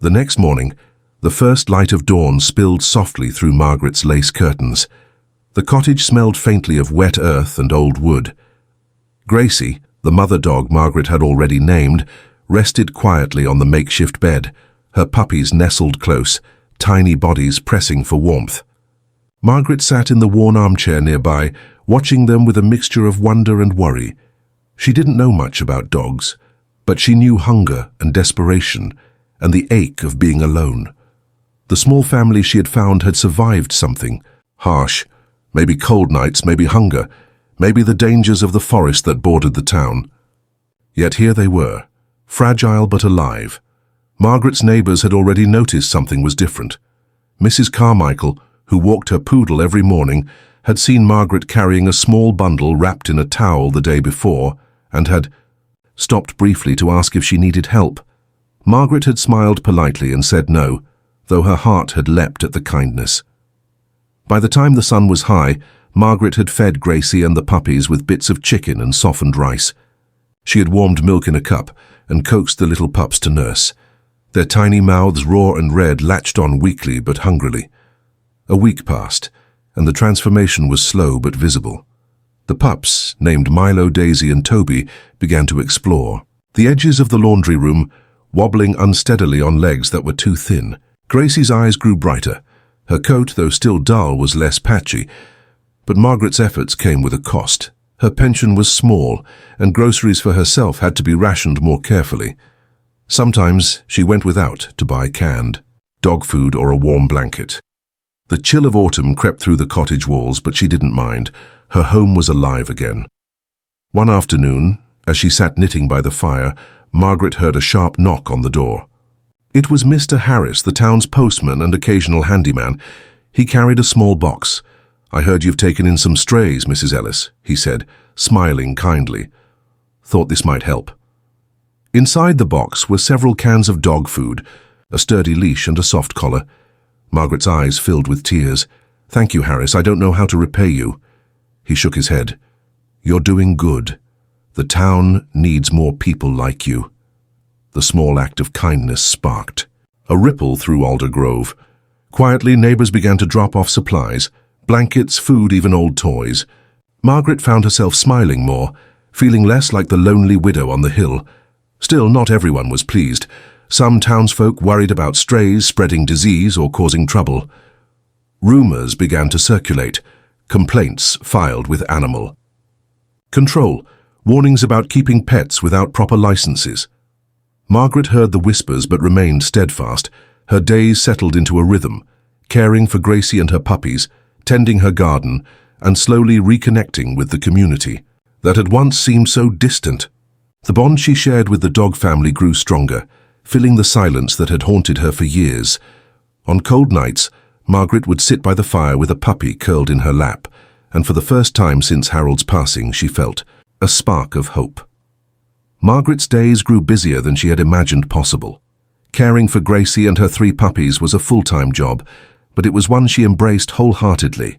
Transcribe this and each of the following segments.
The next morning, the first light of dawn spilled softly through Margaret's lace curtains. The cottage smelled faintly of wet earth and old wood. Gracie, the mother dog Margaret had already named, rested quietly on the makeshift bed, her puppies nestled close, tiny bodies pressing for warmth. Margaret sat in the worn armchair nearby, watching them with a mixture of wonder and worry. She didn't know much about dogs, but she knew hunger and desperation, and the ache of being alone. The small family she had found had survived something harsh, maybe cold nights, maybe hunger, maybe the dangers of the forest that bordered the town. Yet here they were, fragile but alive. Margaret's neighbours had already noticed something was different. Mrs. Carmichael, who walked her poodle every morning, had seen Margaret carrying a small bundle wrapped in a towel the day before and had stopped briefly to ask if she needed help. Margaret had smiled politely and said no, though her heart had leapt at the kindness. By the time the sun was high, Margaret had fed Gracie and the puppies with bits of chicken and softened rice. She had warmed milk in a cup and coaxed the little pups to nurse. Their tiny mouths, raw and red, latched on weakly but hungrily. A week passed, and the transformation was slow but visible. The pups, named Milo, Daisy and Toby, began to explore. The edges of the laundry room, wobbling unsteadily on legs that were too thin. Gracie's eyes grew brighter. Her coat, though still dull, was less patchy, but Margaret's efforts came with a cost. Her pension was small, and groceries for herself had to be rationed more carefully. Sometimes she went without to buy canned dog food or a warm blanket. The chill of autumn crept through the cottage walls, but she didn't mind. Her home was alive again. One afternoon, as she sat knitting by the fire, Margaret heard a sharp knock on the door. It was Mr. Harris, the town's postman and occasional handyman. He carried a small box. "I heard you've taken in some strays, Mrs. Ellis," he said, smiling kindly. Thought this might help. Inside the box were several cans of dog food, a sturdy leash and a soft collar. Margaret's eyes filled with tears. "Thank you, Harris. I don't know how to repay you." He shook his head. "You're doing good. The town needs more people like you." The small act of kindness sparked a ripple through Alder Grove. Quietly, neighbours began to drop off supplies, blankets, food, even old toys. Margaret found herself smiling more, feeling less like the lonely widow on the hill. Still, not everyone was pleased. Some townsfolk worried about strays spreading disease or causing trouble. Rumours began to circulate, complaints filed with animal control, warnings about keeping pets without proper licenses. Margaret heard the whispers but remained steadfast. Her days settled into a rhythm, caring for Gracie and her puppies, tending her garden, and slowly reconnecting with the community that had once seemed so distant. The bond she shared with the dog family grew stronger, filling the silence that had haunted her for years. On cold nights, Margaret would sit by the fire with a puppy curled in her lap, and for the first time since Harold's passing, she felt a spark of hope. Margaret's days grew busier than she had imagined possible. Caring for Gracie and her 3 puppies was a full-time job, but it was one she embraced wholeheartedly.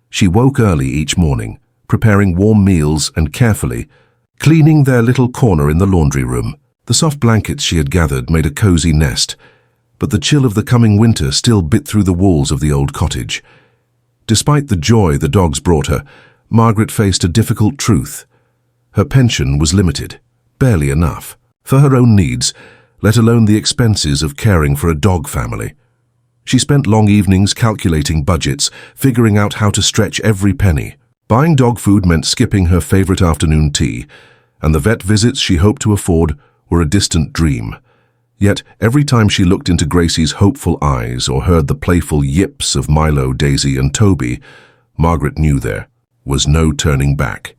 She woke early each morning, preparing warm meals and carefully cleaning their little corner in the laundry room. The soft blankets she had gathered made a cozy nest, but the chill of the coming winter still bit through the walls of the old cottage. Despite the joy the dogs brought her, Margaret faced a difficult truth. Her pension was limited, barely enough for her own needs, let alone the expenses of caring for a dog family. She spent long evenings calculating budgets, figuring out how to stretch every penny. Buying dog food meant skipping her favorite afternoon tea, and the vet visits she hoped to afford were a distant dream. Yet every time she looked into Gracie's hopeful eyes or heard the playful yips of Milo, Daisy and Toby, Margaret knew there was no turning back.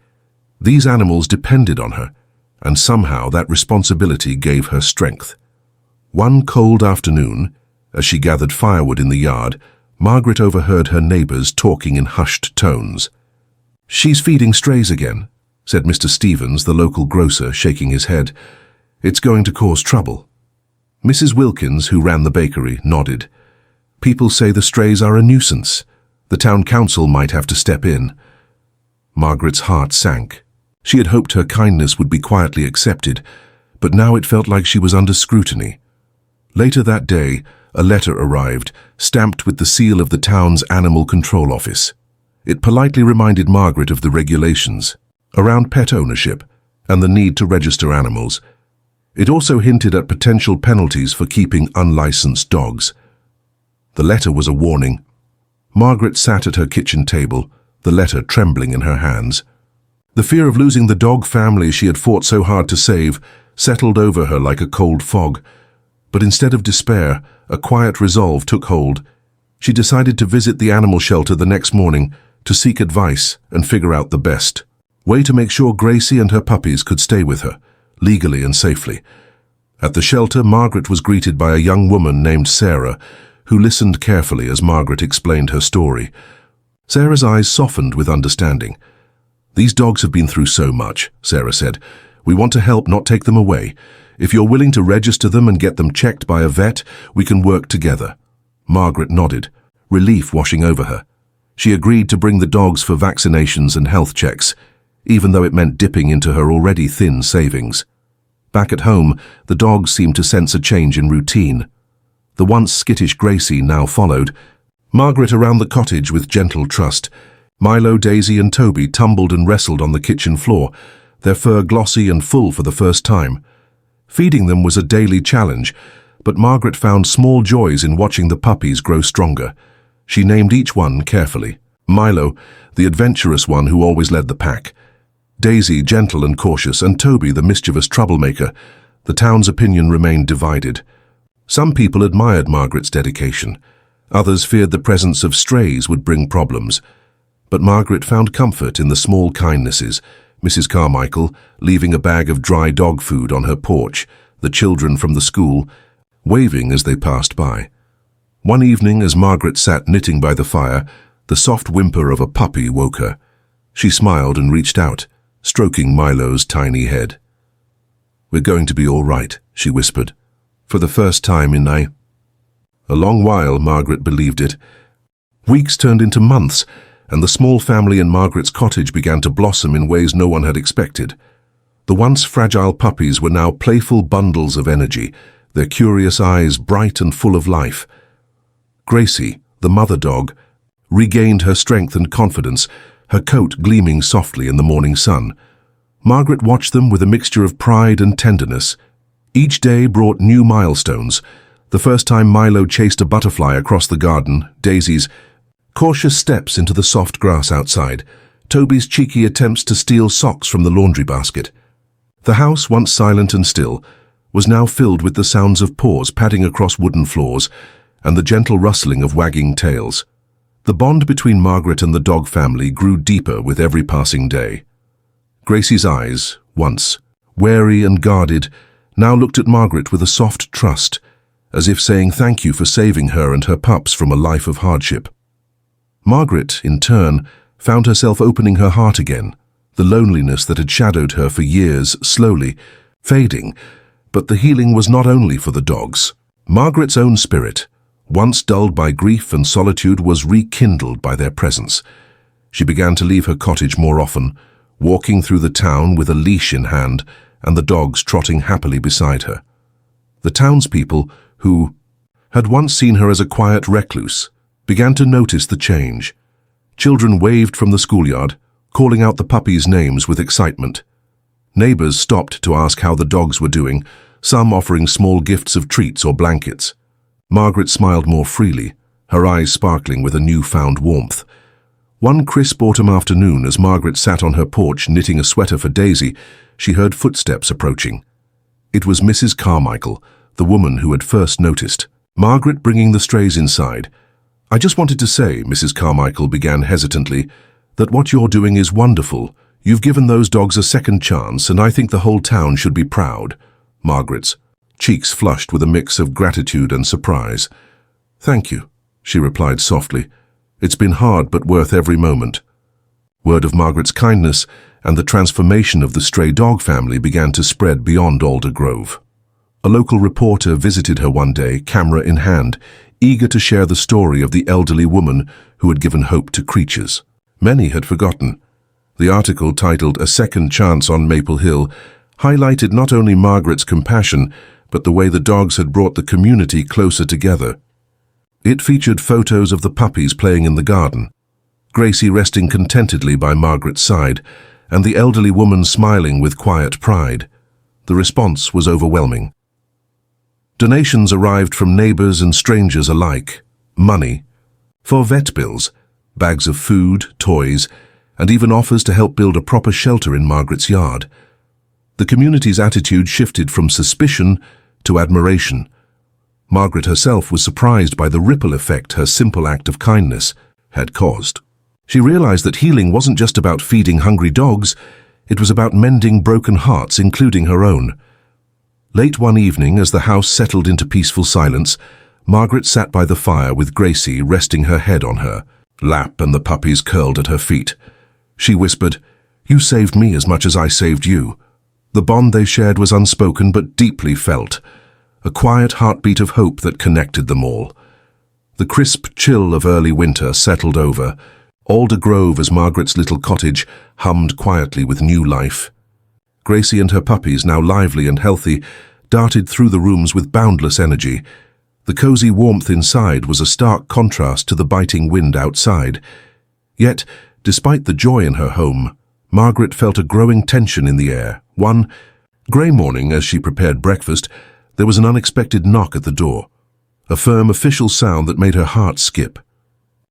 These animals depended on her, and somehow that responsibility gave her strength. One cold afternoon, as she gathered firewood in the yard, Margaret overheard her neighbours talking in hushed tones. "She's feeding strays again," said Mr. Stevens, the local grocer, shaking his head. "It's going to cause trouble." Mrs. Wilkins, who ran the bakery, nodded. "People say the strays are a nuisance. The town council might have to step in." Margaret's heart sank. She had hoped her kindness would be quietly accepted, but now it felt like she was under scrutiny. Later that day, a letter arrived, stamped with the seal of the town's animal control office. It politely reminded Margaret of the regulations around pet ownership and the need to register animals. It also hinted at potential penalties for keeping unlicensed dogs. The letter was a warning. Margaret sat at her kitchen table, the letter trembling in her hands. The fear of losing the dog family she had fought so hard to save settled over her like a cold fog. But instead of despair, a quiet resolve took hold. She decided to visit the animal shelter the next morning to seek advice and figure out the best way to make sure Gracie and her puppies could stay with her, legally and safely. At the shelter, Margaret was greeted by a young woman named Sarah, who listened carefully as Margaret explained her story. Sarah's eyes softened with understanding. "These dogs have been through so much," Sarah said. "We want to help, not take them away. If you're willing to register them and get them checked by a vet, we can work together." Margaret nodded, relief washing over her. She agreed to bring the dogs for vaccinations and health checks, even though it meant dipping into her already thin savings. Back at home, the dogs seemed to sense a change in routine. The once skittish Gracie now followed. Margaret around the cottage with gentle trust. Milo, Daisy and Toby tumbled and wrestled on the kitchen floor, their fur glossy and full for the first time. Feeding them was a daily challenge, but Margaret found small joys in watching the puppies grow stronger. She named each one carefully. Milo, the adventurous one who always led the pack. Daisy, gentle and cautious, and Toby, the mischievous troublemaker. The town's opinion remained divided. Some people admired Margaret's dedication. Others feared the presence of strays would bring problems. But Margaret found comfort in the small kindnesses. Mrs. Carmichael leaving a bag of dry dog food on her porch, the children from the school waving as they passed by. One evening, as Margaret sat knitting by the fire, the soft whimper of a puppy woke her. She smiled and reached out, stroking Milo's tiny head. "We're going to be all right," she whispered. For the first time in a long while, Margaret believed it. Weeks turned into months, and the small family in Margaret's cottage began to blossom in ways no one had expected. The once fragile puppies were now playful bundles of energy, their curious eyes bright and full of life. Gracie, the mother dog, regained her strength and confidence, her coat gleaming softly in the morning sun. Margaret watched them with a mixture of pride and tenderness. Each day brought new milestones. The first time Milo chased a butterfly across the garden, Daisy's cautious steps into the soft grass outside, Toby's cheeky attempts to steal socks from the laundry basket. The house, once silent and still, was now filled with the sounds of paws padding across wooden floors and the gentle rustling of wagging tails. The bond between Margaret and the dog family grew deeper with every passing day. Gracie's eyes, once wary and guarded, now looked at Margaret with a soft trust, as if saying thank you for saving her and her pups from a life of hardship. Margaret, in turn, found herself opening her heart again, the loneliness that had shadowed her for years slowly fading. But the healing was not only for the dogs. Margaret's own spirit, once dulled by grief and solitude, was rekindled by their presence. She began to leave her cottage more often, walking through the town with a leash in hand and the dogs trotting happily beside her. The townspeople, who had once seen her as a quiet recluse, began to notice the change. Children waved from the schoolyard, calling out the puppies' names with excitement. Neighbors stopped to ask how the dogs were doing, some offering small gifts of treats or blankets. Margaret smiled more freely, her eyes sparkling with a newfound warmth. One crisp autumn afternoon, as Margaret sat on her porch knitting a sweater for Daisy, she heard footsteps approaching. It was Mrs. Carmichael, the woman who had first noticed. Margaret bringing the strays inside. "I just wanted to say," Mrs. Carmichael began hesitantly, "that what you're doing is wonderful. You've given those dogs a second chance, and I think the whole town should be proud." Margaret's cheeks flushed with a mix of gratitude and surprise. "Thank you," she replied softly. "It's been hard but worth every moment." Word of Margaret's kindness and the transformation of the stray dog family began to spread beyond Alder Grove. A local reporter visited her one day, camera in hand, eager to share the story of the elderly woman who had given hope to creatures many had forgotten. The article, titled "A Second Chance on Maple Hill," highlighted not only Margaret's compassion, but the way the dogs had brought the community closer together. It featured photos of the puppies playing in the garden, Gracie resting contentedly by Margaret's side, and the elderly woman smiling with quiet pride. The response was overwhelming. Donations arrived from neighbors and strangers alike. Money for vet bills, bags of food, toys, and even offers to help build a proper shelter in Margaret's yard. The community's attitude shifted from suspicion to admiration. Margaret herself was surprised by the ripple effect her simple act of kindness had caused. She realized that healing wasn't just about feeding hungry dogs, it was about mending broken hearts, including her own. Late one evening, as the house settled into peaceful silence, Margaret sat by the fire with Gracie resting her head on her lap and the puppies curled at her feet. She whispered, "You saved me as much as I saved you." The bond they shared was unspoken but deeply felt, a quiet heartbeat of hope that connected them all. The crisp chill of early winter settled over Alder Grove as Margaret's little cottage hummed quietly with new life. Gracie and her puppies, now lively and healthy, darted through the rooms with boundless energy. The cozy warmth inside was a stark contrast to the biting wind outside. Yet, despite the joy in her home, Margaret felt a growing tension in the air. One grey morning, as she prepared breakfast, there was an unexpected knock at the door, a firm official sound that made her heart skip.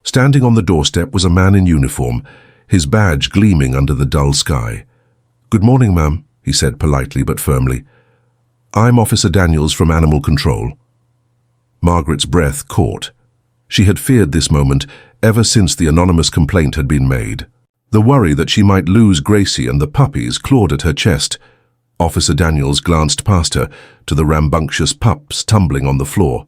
Standing on the doorstep was a man in uniform, his badge gleaming under the dull sky. "Good morning, ma'am," he said politely but firmly. "I'm Officer Daniels from Animal Control." Margaret's breath caught. She had feared this moment ever since the anonymous complaint had been made. The worry that she might lose Gracie and the puppies clawed at her chest. Officer Daniels glanced past her to the rambunctious pups tumbling on the floor.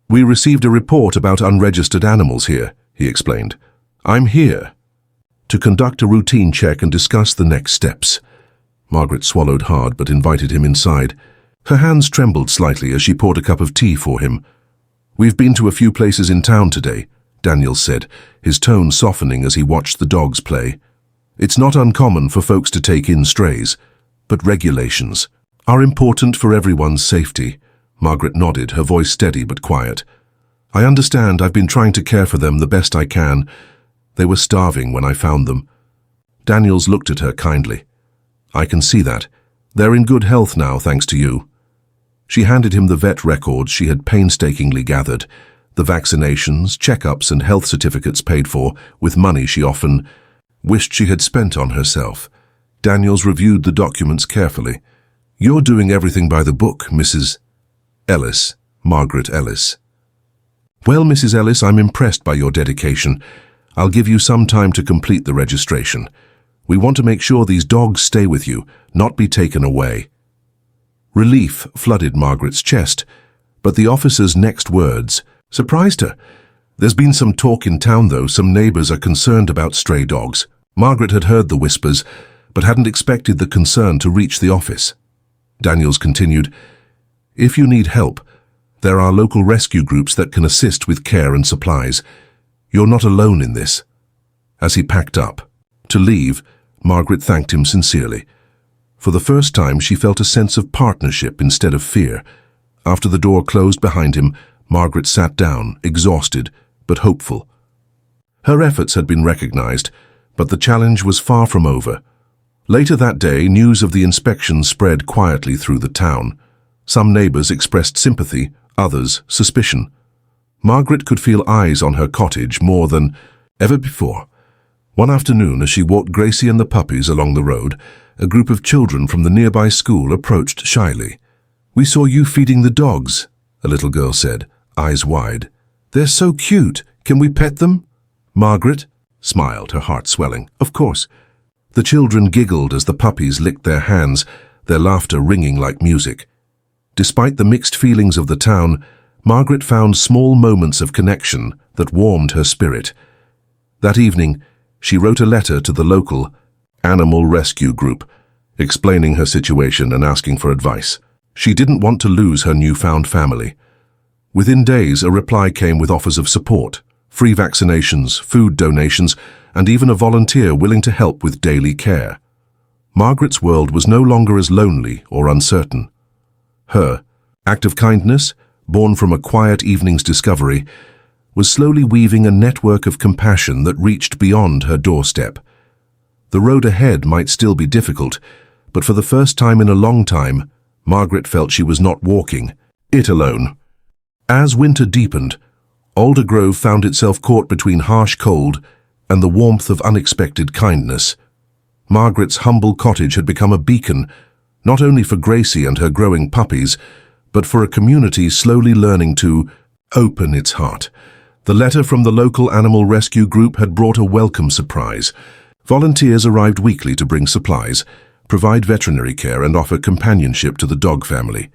"We received a report about unregistered animals here," he explained. "I'm here to conduct a routine check and discuss the next steps." Margaret swallowed hard but invited him inside. Her hands trembled slightly as she poured a cup of tea for him. "We've been to a few places in town today," Daniels said, his tone softening as he watched the dogs play. "It's not uncommon for folks to take in strays, but regulations are important for everyone's safety." Margaret nodded, her voice steady but quiet. "I understand. I've been trying to care for them the best I can. They were starving when I found them." Daniels looked at her kindly. "I can see that. They're in good health now, thanks to you." She handed him the vet records she had painstakingly gathered, the vaccinations, checkups, and health certificates paid for with money she often wished she had spent on herself. Daniels reviewed the documents carefully. "You're doing everything by the book, Mrs. Ellis." Margaret Ellis. "Well, Mrs. Ellis, I'm impressed by your dedication. I'll give you some time to complete the registration. We want to make sure these dogs stay with you, not be taken away." Relief flooded Margaret's chest, but the officer's next words surprised her. "There's been some talk in town, though. Some neighbors are concerned about stray dogs." Margaret had heard the whispers, but hadn't expected the concern to reach the office. Daniels continued, "If you need help, there are local rescue groups that can assist with care and supplies. You're not alone in this." As he packed up to leave, Margaret thanked him sincerely. For the first time, she felt a sense of partnership instead of fear. After the door closed behind him, Margaret sat down, exhausted but hopeful. Her efforts had been recognized, but the challenge was far from over. Later that day, news of the inspection spread quietly through the town. Some neighbors expressed sympathy, others suspicion. Margaret could feel eyes on her cottage more than ever before. One afternoon, as she walked Gracie and the puppies along the road, a group of children from the nearby school approached shyly. "We saw you feeding the dogs," a little girl said, eyes wide. "They're so cute. Can we pet them?" Margaret smiled, her heart swelling. "Of course." The children giggled as the puppies licked their hands, their laughter ringing like music. Despite the mixed feelings of the town, Margaret found small moments of connection that warmed her spirit. That evening, she wrote a letter to the local animal rescue group, explaining her situation and asking for advice. She didn't want to lose her newfound family. Within days, a reply came with offers of support, free vaccinations, food donations, and even a volunteer willing to help with daily care. Margaret's world was no longer as lonely or uncertain. Her act of kindness, born from a quiet evening's discovery, was slowly weaving a network of compassion that reached beyond her doorstep. The road ahead might still be difficult, but for the first time in a long time, Margaret felt she was not walking it alone. As winter deepened, Aldergrove found itself caught between harsh cold and the warmth of unexpected kindness. Margaret's humble cottage had become a beacon, not only for Gracie and her growing puppies, but for a community slowly learning to open its heart. The letter from the local animal rescue group had brought a welcome surprise. Volunteers arrived weekly to bring supplies, provide veterinary care, and offer companionship to the dog family.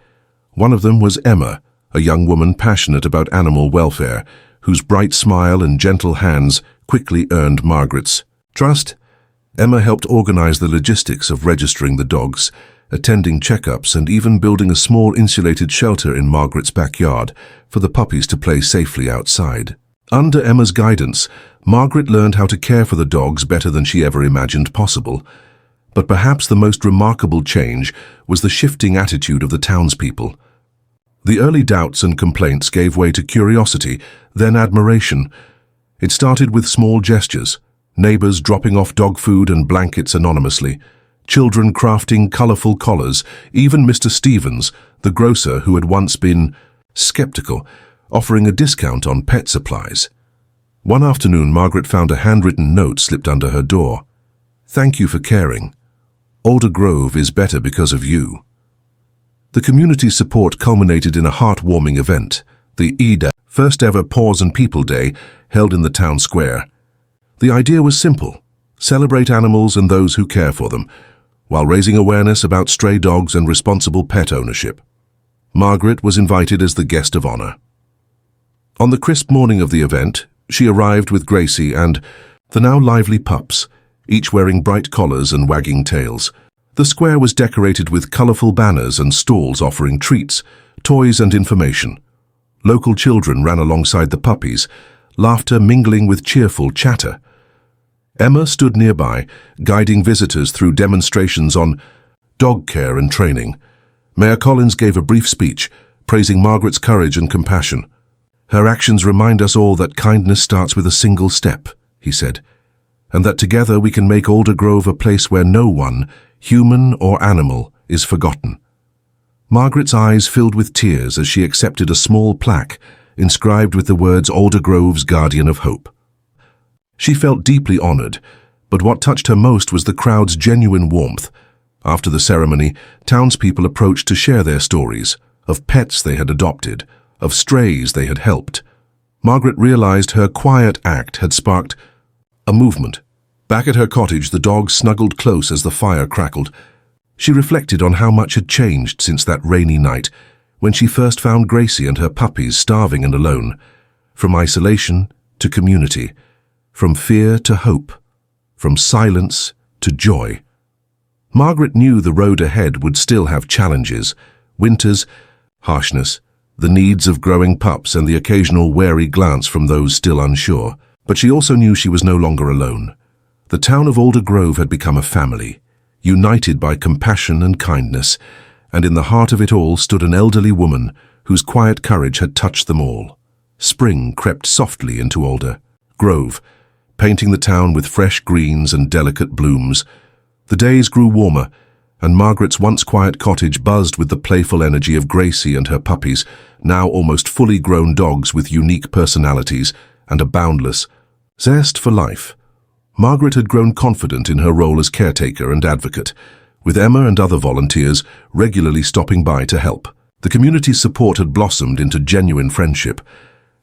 One of them was Emma, a young woman passionate about animal welfare, whose bright smile and gentle hands quickly earned Margaret's trust. Emma helped organize the logistics of registering the dogs, attending checkups, and even building a small insulated shelter in Margaret's backyard for the puppies to play safely outside. Under Emma's guidance, Margaret learned how to care for the dogs better than she ever imagined possible. But perhaps the most remarkable change was the shifting attitude of the townspeople. The early doubts and complaints gave way to curiosity, then admiration. It started with small gestures, neighbors dropping off dog food and blankets anonymously, children crafting colorful collars, even Mr. Stevens, the grocer who had once been skeptical, offering a discount on pet supplies. One afternoon, Margaret found a handwritten note slipped under her door. "Thank you for caring. Aldergrove is better because of you." The community's support culminated in a heartwarming event, the EDA, first ever Paws and People Day, held in the town square. The idea was simple: celebrate animals and those who care for them, while raising awareness about stray dogs and responsible pet ownership. Margaret was invited as the guest of honor. On the crisp morning of the event, she arrived with Gracie and the now lively pups, each wearing bright collars and wagging tails. The square was decorated with colorful banners and stalls offering treats, toys, and information. Local children ran alongside the puppies, laughter mingling with cheerful chatter. Emma stood nearby, guiding visitors through demonstrations on dog care and training. Mayor Collins gave a brief speech, praising Margaret's courage and compassion. "Her actions remind us all that kindness starts with a single step," he said, "and that together we can make Aldergrove a place where no one, human or animal, is forgotten." Margaret's eyes filled with tears as she accepted a small plaque inscribed with the words "Aldergrove's Guardian of Hope." She felt deeply honored, but what touched her most was the crowd's genuine warmth. After the ceremony, townspeople approached to share their stories, of pets they had adopted, of strays they had helped. Margaret realized her quiet act had sparked a movement. Back at her cottage, the dogs snuggled close as the fire crackled. She reflected on how much had changed since that rainy night, when she first found Gracie and her puppies starving and alone. From isolation to community, from fear to hope, from silence to joy. Margaret knew the road ahead would still have challenges: winters, harshness, the needs of growing pups, and the occasional wary glance from those still unsure. But she also knew she was no longer alone. The town of Aldergrove had become a family, united by compassion and kindness, and in the heart of it all stood an elderly woman whose quiet courage had touched them all. Spring crept softly into Aldergrove, painting the town with fresh greens and delicate blooms. The days grew warmer, and Margaret's once quiet cottage buzzed with the playful energy of Gracie and her puppies, now almost fully grown dogs with unique personalities and a boundless zest for life. Margaret had grown confident in her role as caretaker and advocate, with Emma and other volunteers regularly stopping by to help. The community's support had blossomed into genuine friendship,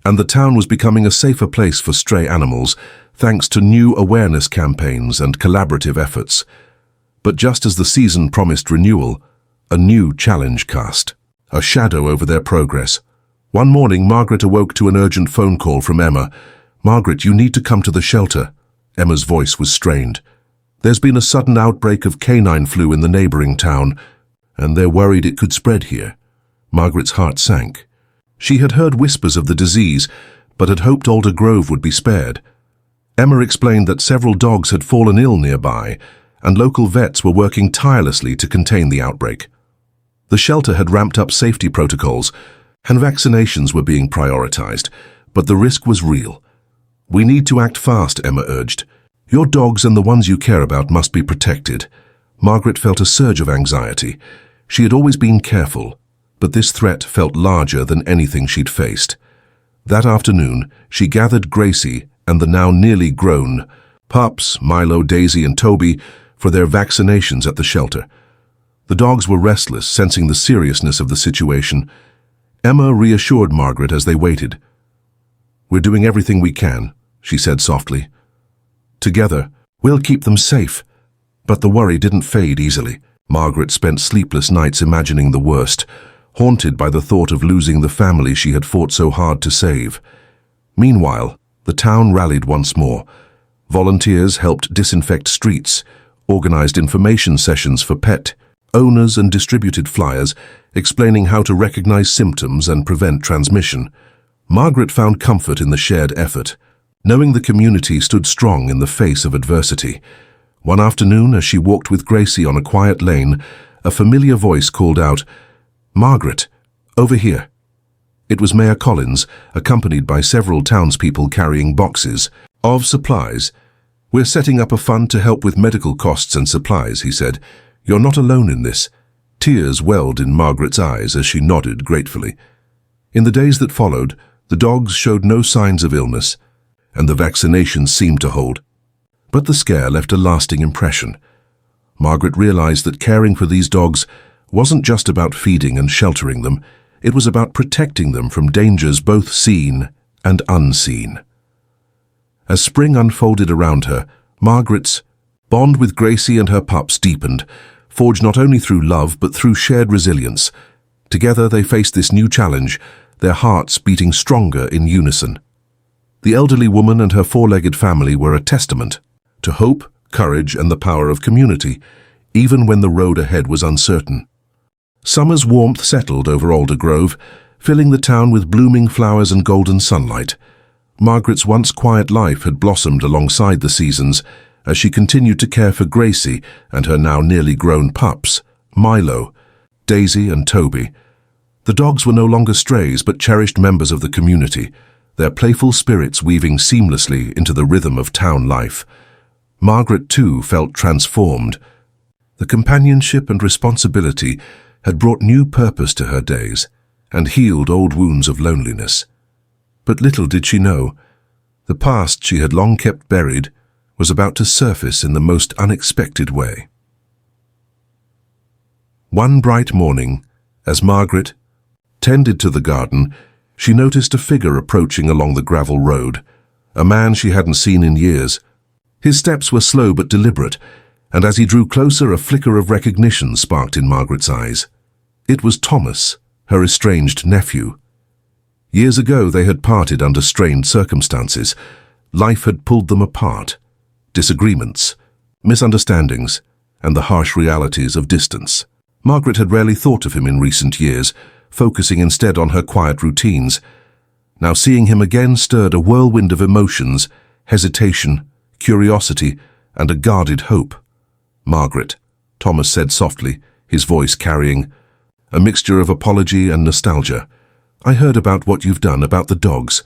and the town was becoming a safer place for stray animals, thanks to new awareness campaigns and collaborative efforts. But just as the season promised renewal, a new challenge cast a shadow over their progress. One morning, Margaret awoke to an urgent phone call from Emma. "Margaret, you need to come to the shelter." Emma's voice was strained. "There's been a sudden outbreak of canine flu in the neighboring town, and they're worried it could spread here." Margaret's heart sank. She had heard whispers of the disease, but had hoped Aldergrove would be spared. Emma explained that several dogs had fallen ill nearby, and local vets were working tirelessly to contain the outbreak. The shelter had ramped up safety protocols, and vaccinations were being prioritized, but the risk was real. "We need to act fast," Emma urged. "Your dogs and the ones you care about must be protected." Margaret felt a surge of anxiety. She had always been careful, but this threat felt larger than anything she'd faced. That afternoon, she gathered Gracie and the now nearly grown pups, Milo, Daisy, and Toby, for their vaccinations at the shelter. The dogs were restless, sensing the seriousness of the situation. Emma reassured Margaret as they waited. "We're doing everything we can," she said softly. "Together, we'll keep them safe." But the worry didn't fade easily. Margaret spent sleepless nights imagining the worst, haunted by the thought of losing the family she had fought so hard to save. Meanwhile, the town rallied once more. Volunteers helped disinfect streets, organized information sessions for pet owners, and distributed flyers explaining how to recognize symptoms and prevent transmission. Margaret found comfort in the shared effort, knowing the community stood strong in the face of adversity. One afternoon, as she walked with Gracie on a quiet lane, a familiar voice called out, "Margaret, over here." It was Mayor Collins, accompanied by several townspeople carrying boxes of supplies. "We're setting up a fund to help with medical costs and supplies," he said. "You're not alone in this." Tears welled in Margaret's eyes as she nodded gratefully. In the days that followed, the dogs showed no signs of illness, and the vaccinations seemed to hold. But the scare left a lasting impression. Margaret realized that caring for these dogs wasn't just about feeding and sheltering them, it was about protecting them from dangers both seen and unseen. As spring unfolded around her, Margaret's bond with Gracie and her pups deepened, forged not only through love but through shared resilience. Together they faced this new challenge, their hearts beating stronger in unison. The elderly woman and her four-legged family were a testament to hope, courage, and the power of community, even when the road ahead was uncertain. Summer's warmth settled over Alder Grove, filling the town with blooming flowers and golden sunlight. Margaret's once quiet life had blossomed alongside the seasons, as she continued to care for Gracie and her now nearly grown pups, Milo, Daisy, and Toby. The dogs were no longer strays but cherished members of the community, their playful spirits weaving seamlessly into the rhythm of town life. Margaret, too, felt transformed. The companionship and responsibility had brought new purpose to her days and healed old wounds of loneliness. But little did she know, the past she had long kept buried was about to surface in the most unexpected way. One bright morning, as Margaret tended to the garden, she noticed a figure approaching along the gravel road, a man she hadn't seen in years. His steps were slow but deliberate, and as he drew closer, a flicker of recognition sparked in Margaret's eyes. It was Thomas, her estranged nephew. Years ago they had parted under strained circumstances. Life had pulled them apart. Disagreements, misunderstandings, and the harsh realities of distance. Margaret had rarely thought of him in recent years, focusing instead on her quiet routines. Now seeing him again stirred a whirlwind of emotions, hesitation, curiosity, and a guarded hope. "Margaret," Thomas said softly, his voice carrying a mixture of apology and nostalgia. "I heard about what you've done about the dogs."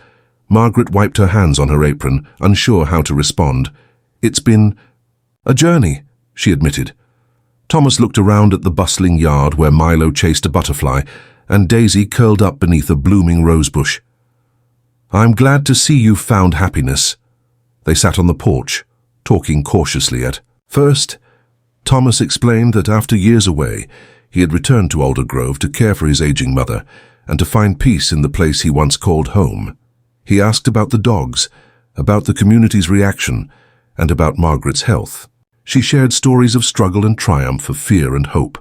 Margaret wiped her hands on her apron, unsure how to respond. "It's been a journey," she admitted. Thomas looked around at the bustling yard where Milo chased a butterfly and Daisy curled up beneath a blooming rosebush. "I'm glad to see you've found happiness." They sat on the porch, talking cautiously at first. Thomas explained that after years away, he had returned to Alder Grove to care for his aging mother and to find peace in the place he once called home. He asked about the dogs, about the community's reaction, and about Margaret's health. She shared stories of struggle and triumph, of fear and hope.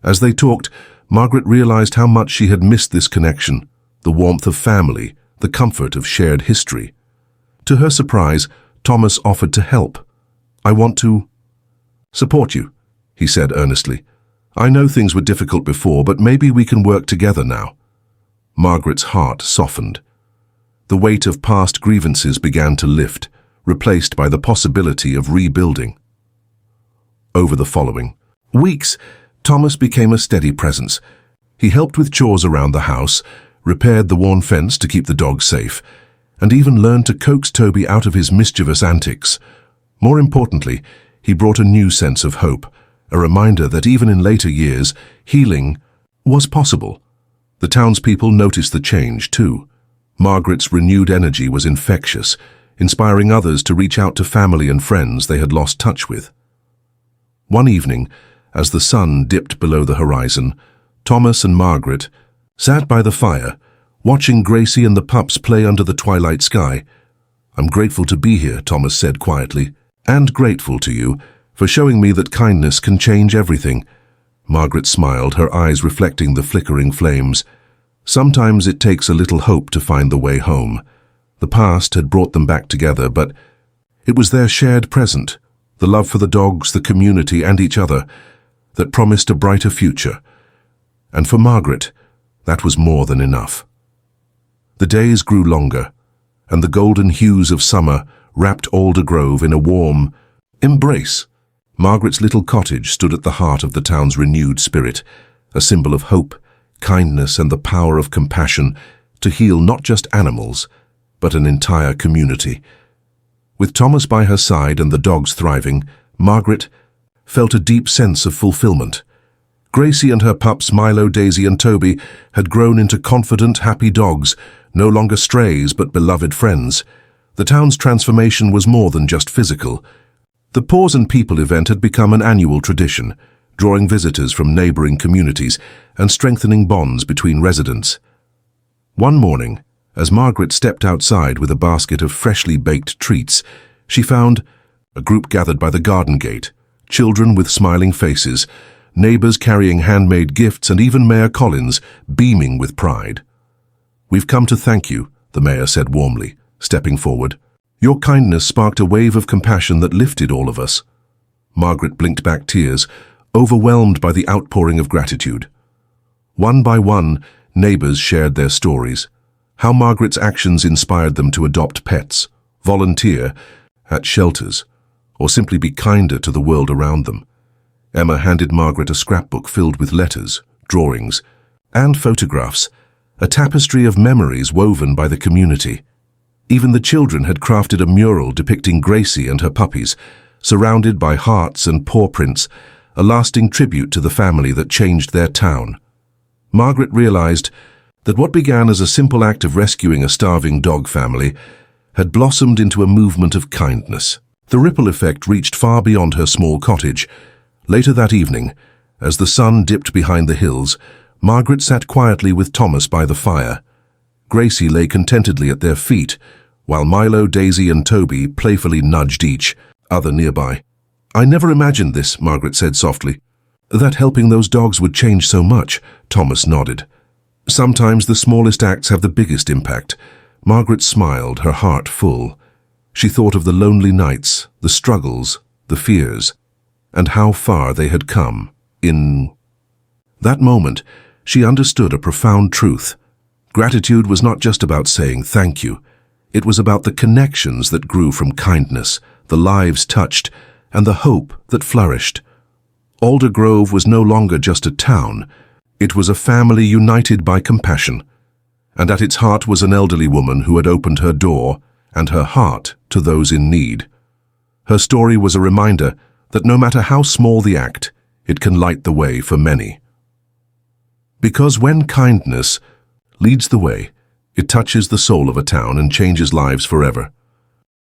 As they talked, Margaret realized how much she had missed this connection, the warmth of family, the comfort of shared history. To her surprise, Thomas offered to help. "I want to support you," he said earnestly. "I know things were difficult before, but maybe we can work together now." Margaret's heart softened. The weight of past grievances began to lift, replaced by the possibility of rebuilding. Over the following weeks, Thomas became a steady presence. He helped with chores around the house, repaired the worn fence to keep the dogs safe, and even learned to coax Toby out of his mischievous antics. More importantly, he brought a new sense of hope, a reminder that even in later years, healing was possible. The townspeople noticed the change too. Margaret's renewed energy was infectious, inspiring others to reach out to family and friends they had lost touch with. One evening, as the sun dipped below the horizon, Thomas and Margaret sat by the fire, watching Gracie and the pups play under the twilight sky. "I'm grateful to be here," Thomas said quietly, "and grateful to you for showing me that kindness can change everything." Margaret smiled, her eyes reflecting the flickering flames. Sometimes it takes a little hope to find the way home. The past had brought them back together, but it was their shared present, the love for the dogs, the community, and each other, that promised a brighter future. And for Margaret, that was more than enough. The days grew longer, and the golden hues of summer wrapped Alder Grove in a warm embrace. Margaret's little cottage stood at the heart of the town's renewed spirit, a symbol of hope, kindness, and the power of compassion to heal not just animals, but an entire community. With Thomas by her side and the dogs thriving, Margaret felt a deep sense of fulfillment. Gracie and her pups Milo, Daisy, and Toby had grown into confident, happy dogs, no longer strays but beloved friends. The town's transformation was more than just physical. The Paws and People event had become an annual tradition, drawing visitors from neighboring communities and strengthening bonds between residents. One morning, as Margaret stepped outside with a basket of freshly baked treats, she found a group gathered by the garden gate, children with smiling faces, neighbors carrying handmade gifts, and even Mayor Collins beaming with pride. "We've come to thank you," the mayor said warmly, stepping forward. "Your kindness sparked a wave of compassion that lifted all of us." Margaret blinked back tears, overwhelmed by the outpouring of gratitude. One by one, neighbors shared their stories, how Margaret's actions inspired them to adopt pets, volunteer at shelters, or simply be kinder to the world around them. Emma handed Margaret a scrapbook filled with letters, drawings, and photographs, a tapestry of memories woven by the community. Even the children had crafted a mural depicting Gracie and her puppies, surrounded by hearts and paw prints, a lasting tribute to the family that changed their town. Margaret realized that what began as a simple act of rescuing a starving dog family had blossomed into a movement of kindness. The ripple effect reached far beyond her small cottage. Later that evening, as the sun dipped behind the hills, Margaret sat quietly with Thomas by the fire. Gracie lay contentedly at their feet, while Milo, Daisy, and Toby playfully nudged each other nearby. "I never imagined this," Margaret said softly. "That helping those dogs would change so much," Thomas nodded. "Sometimes the smallest acts have the biggest impact." Margaret smiled, her heart full. She thought of the lonely nights, the struggles, the fears, and how far they had come. In that moment, she understood a profound truth. Gratitude was not just about saying thank you. It was about the connections that grew from kindness, the lives touched, and the hope that flourished. Alder Grove was no longer just a town. It was a family united by compassion. And at its heart was an elderly woman who had opened her door and her heart to those in need. Her story was a reminder that no matter how small the act, it can light the way for many. Because when kindness leads the way, it touches the soul of a town and changes lives forever.